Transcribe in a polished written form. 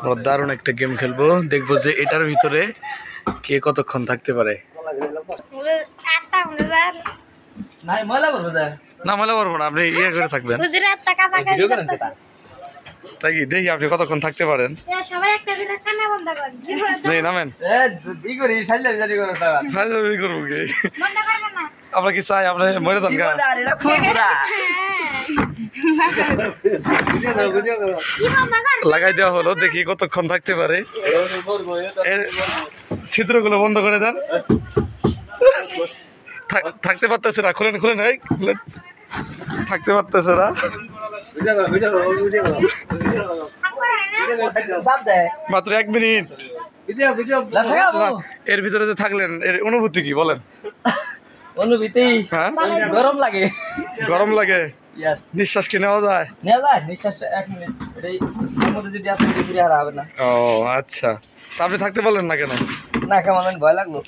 আমরা দারুণ একটা গেম খেলবো, দেখবো যে এটার ভিতরে কে কতক্ষণ থাকতে পারে। না ময়লা পারবো না, আপনি ইয়ে করে থাকবেন। তাই কি দেখি আপনি কতক্ষণ থাকতে পারেন। নামেন করবো কি আমরা কি চাই আপনি মরে যান গা। লাগাই দেওয়া হলো, দেখি কতক্ষণ থাকতে পারে। ছিদ্রগুলো বন্ধ করে দেন। থাকতে পারতেছে না, খুলেন খুলেন খুলেন, থাকতে পারতেছে না। মাত্র 1 মিনিট এর ভিতরে যে থাকলেন, এর অনুভূতি কি বলেন? অনুভূতি গরম লাগে। গরম লাগে? নিঃশ্বাস কি নেওয়া যায়? নিঃশ্বাস 1 মিনিট এর মধ্যে যদি আসলে ঘুরে হারা হবে না। ও আচ্ছা, তা আপনি থাকতে পারলেন না কেন? না কেমন ভয় লাগলো।